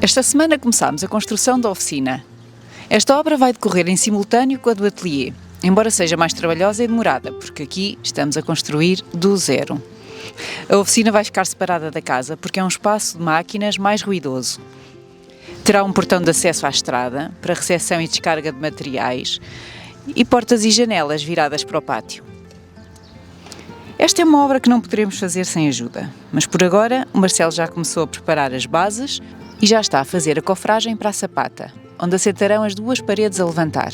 Esta semana começámos a construção da oficina. Esta obra vai decorrer em simultâneo com a do ateliê, embora seja mais trabalhosa e demorada, porque aqui estamos a construir do zero. A oficina vai ficar separada da casa porque é um espaço de máquinas mais ruidoso. Terá um portão de acesso à estrada, para recepção e descarga de materiais, e portas e janelas viradas para o pátio. Esta é uma obra que não poderemos fazer sem ajuda, mas por agora o Marcelo já começou a preparar as bases e já está a fazer a cofragem para a sapata, onde assentarão as duas paredes a levantar.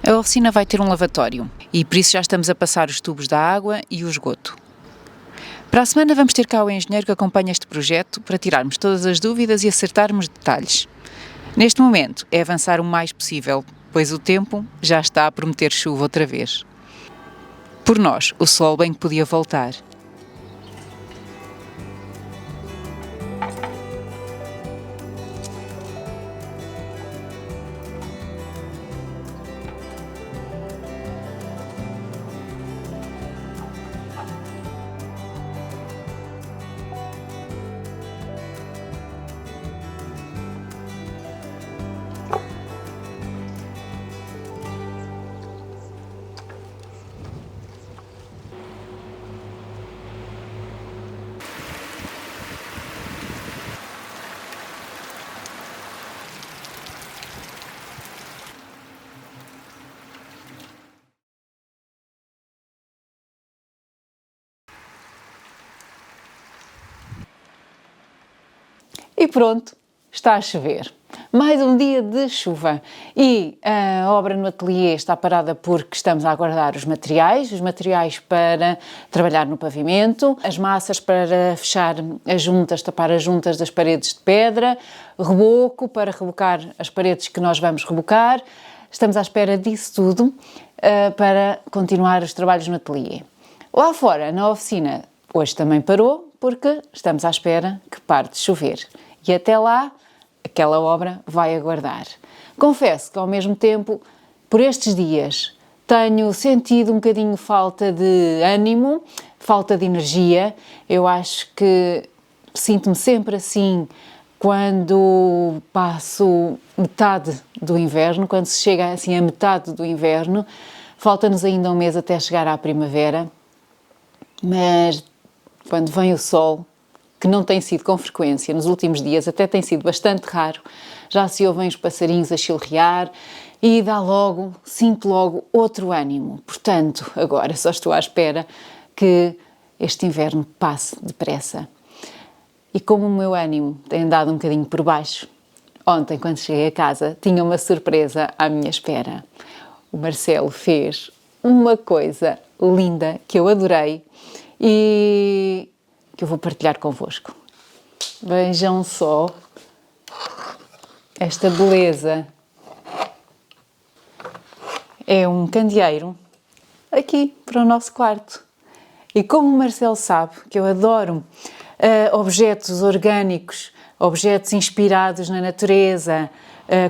A oficina vai ter um lavatório e por isso já estamos a passar os tubos da água e o esgoto. Para a semana vamos ter cá o engenheiro que acompanha este projeto para tirarmos todas as dúvidas e acertarmos detalhes. Neste momento é avançar o mais possível, pois o tempo já está a prometer chuva outra vez. Por nós, o sol bem que podia voltar. E pronto, está a chover. Mais um dia de chuva e a obra no ateliê está parada porque estamos a aguardar os materiais para trabalhar no pavimento, as massas para fechar as juntas, tapar as juntas das paredes de pedra, reboco para rebocar as paredes que nós vamos rebocar. Estamos à espera disso tudo para continuar os trabalhos no ateliê. Lá fora, na oficina, hoje também parou porque estamos à espera que pare de chover. E até lá, aquela obra vai aguardar. Confesso que, ao mesmo tempo, por estes dias, tenho sentido um bocadinho falta de ânimo, falta de energia. Eu acho que sinto-me sempre assim quando passo metade do inverno, quando se chega assim a metade do inverno. Falta-nos ainda um mês até chegar à primavera, mas quando vem o sol, que não tem sido com frequência nos últimos dias, até tem sido bastante raro, já se ouvem os passarinhos a chilrear e sinto logo outro ânimo. Portanto, agora só estou à espera que este inverno passe depressa. E como o meu ânimo tem andado um bocadinho por baixo, ontem, quando cheguei a casa, tinha uma surpresa à minha espera. O Marcelo fez uma coisa linda que eu adorei e que eu vou partilhar convosco. Vejam só esta beleza. É um candeeiro aqui para o nosso quarto. E como o Marcelo sabe que eu adoro objetos orgânicos, objetos inspirados na natureza,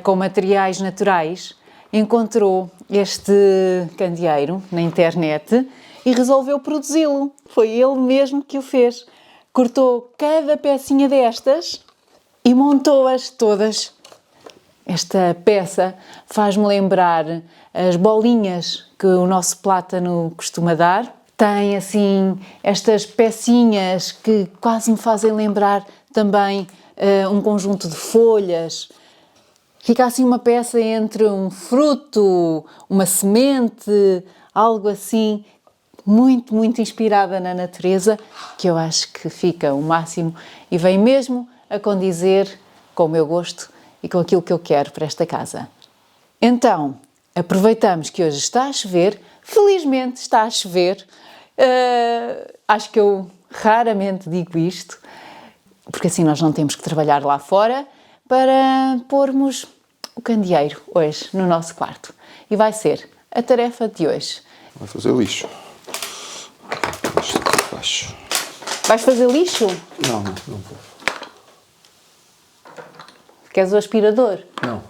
com materiais naturais, encontrou este candeeiro na internet e resolveu produzi-lo. Foi ele mesmo que o fez. Cortou cada pecinha destas e montou-as todas. Esta peça faz-me lembrar as bolinhas que o nosso plátano costuma dar. Tem assim estas pecinhas que quase me fazem lembrar também um conjunto de folhas. Fica assim uma peça entre um fruto, uma semente, algo assim, muito, muito inspirada na natureza, que eu acho que fica o máximo e vem mesmo a condizer com o meu gosto e com aquilo que eu quero para esta casa. Então, aproveitamos que hoje está a chover, felizmente está a chover, acho que eu raramente digo isto, porque assim nós não temos que trabalhar lá fora para pormos o candeeiro hoje no nosso quarto. E vai ser a tarefa de hoje. Vai fazer lixo. Isto aqui baixo. Vais fazer lixo? Não vou. Queres o aspirador? Não.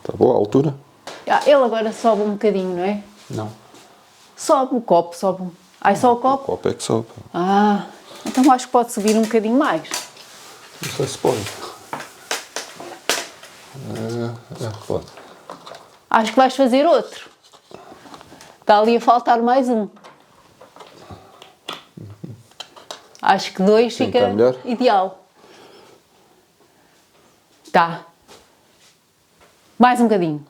Tá boa a altura? Ele agora sobe um bocadinho, não é? Não. Sobe o copo, sobe. Ai, só o O copo? copo é que sobe. Então acho que pode subir um bocadinho mais. Não sei se pode. Pode. Acho que vais fazer outro. Está ali a faltar mais um. Acho que 2 Sim, fica está melhor? ideal. Tá. Mais um bocadinho.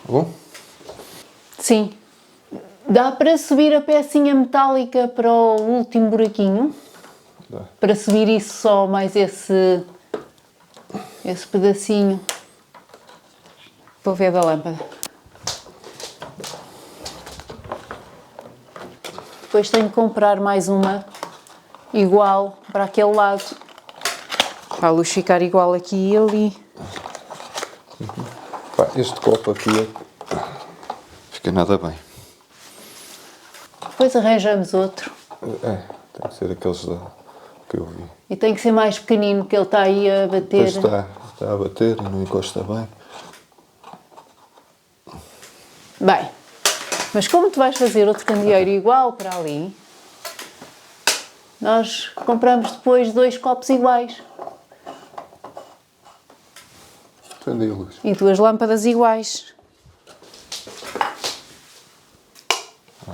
Bom? Sim. Dá para subir a pecinha metálica para o último buraquinho? Dá. Para subir isso só mais esse pedacinho. Vou ver da lâmpada. Depois tenho que comprar mais uma igual para aquele lado. Para a luz ficar igual aqui e ali. Pá, este copo aqui fica nada bem. Depois arranjamos outro. Tem que ser aqueles que eu vi. E tem que ser mais pequenino, que ele está aí a bater. Depois está a bater e não encosta bem. Bem, mas como tu vais fazer outro candeeiro igual para ali, nós compramos depois 2 copos iguais. Acende aí a luz. E 2 lâmpadas iguais.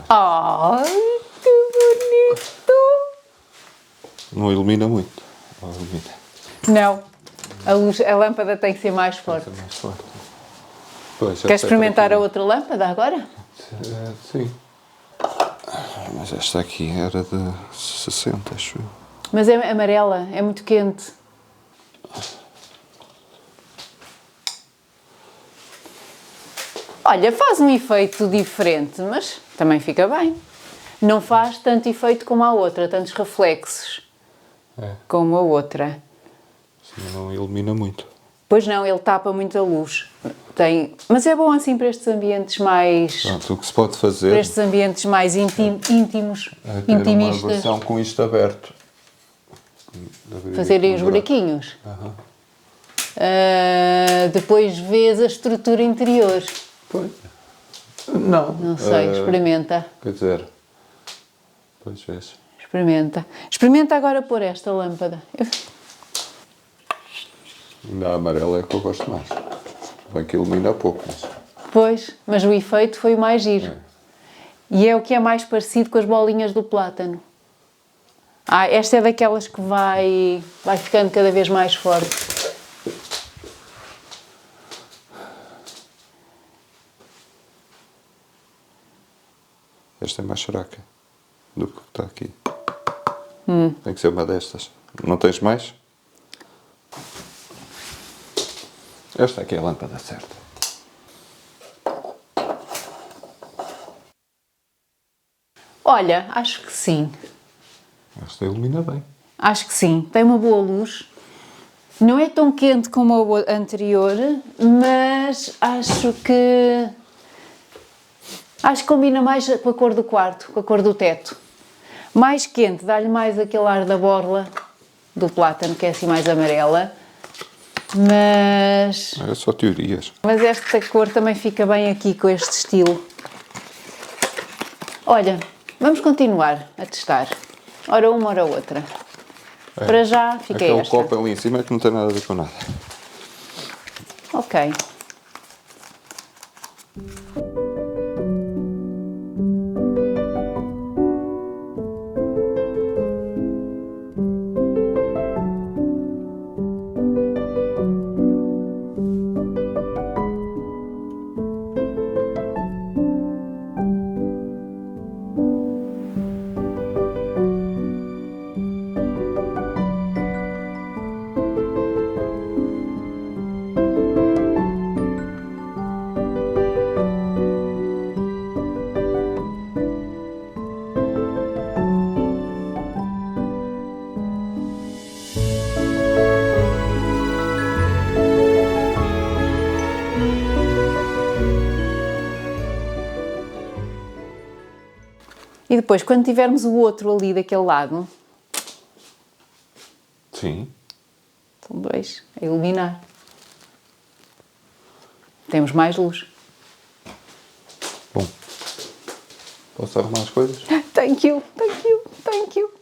Ai, que bonito! Não ilumina muito. Ou ilumina. Não, a lâmpada tem que ser mais forte. É mais forte. Pois, Quer experimentar a outra lâmpada agora? Sim. Mas esta aqui era de 60, acho eu. Mas é amarela, é muito quente. Olha, faz um efeito diferente, mas também fica bem. Não faz tanto efeito como a outra, tantos reflexos como a outra. Sim, não ilumina muito. Pois não, ele tapa muito a luz. Mas é bom assim para estes ambientes mais... Pronto, o que se pode fazer Para estes ambientes mais íntimos, é ter intimistas. uma versão com isto aberto. Fazerem os buraquinhos. Depois vês a estrutura interior. Pois. Não. Não sei, experimenta. Quer dizer, pois vês. Experimenta. Experimenta agora pôr esta lâmpada. Ainda a amarela é que eu gosto mais. Bem que ilumina pouco, mas... Pois, mas o efeito foi o mais giro. E é o que é mais parecido com as bolinhas do plátano. Esta é daquelas que vai ficando cada vez mais forte. Esta é mais fraca do que está aqui. Tem que ser uma destas. Não tens mais? Esta aqui é a lâmpada certa. Olha, acho que sim. Esta ilumina bem. Acho que sim. Tem uma boa luz. Não é tão quente como a anterior, mas acho que combina mais com a cor do quarto, com a cor do teto. Mais quente, dá-lhe mais aquele ar da borla do plátano, que é assim mais amarela. Mas É só teorias. esta cor também fica bem aqui com este estilo. Olha, vamos continuar a testar. Ora uma, ora outra. Para já fica Aquele esta. copo ali em cima é que não tem nada a ver com nada. Ok. E depois, quando tivermos o outro ali daquele lado, Sim. são 2 a iluminar. Temos mais luz. Bom. Posso arrumar as coisas? Thank you, thank you, thank you.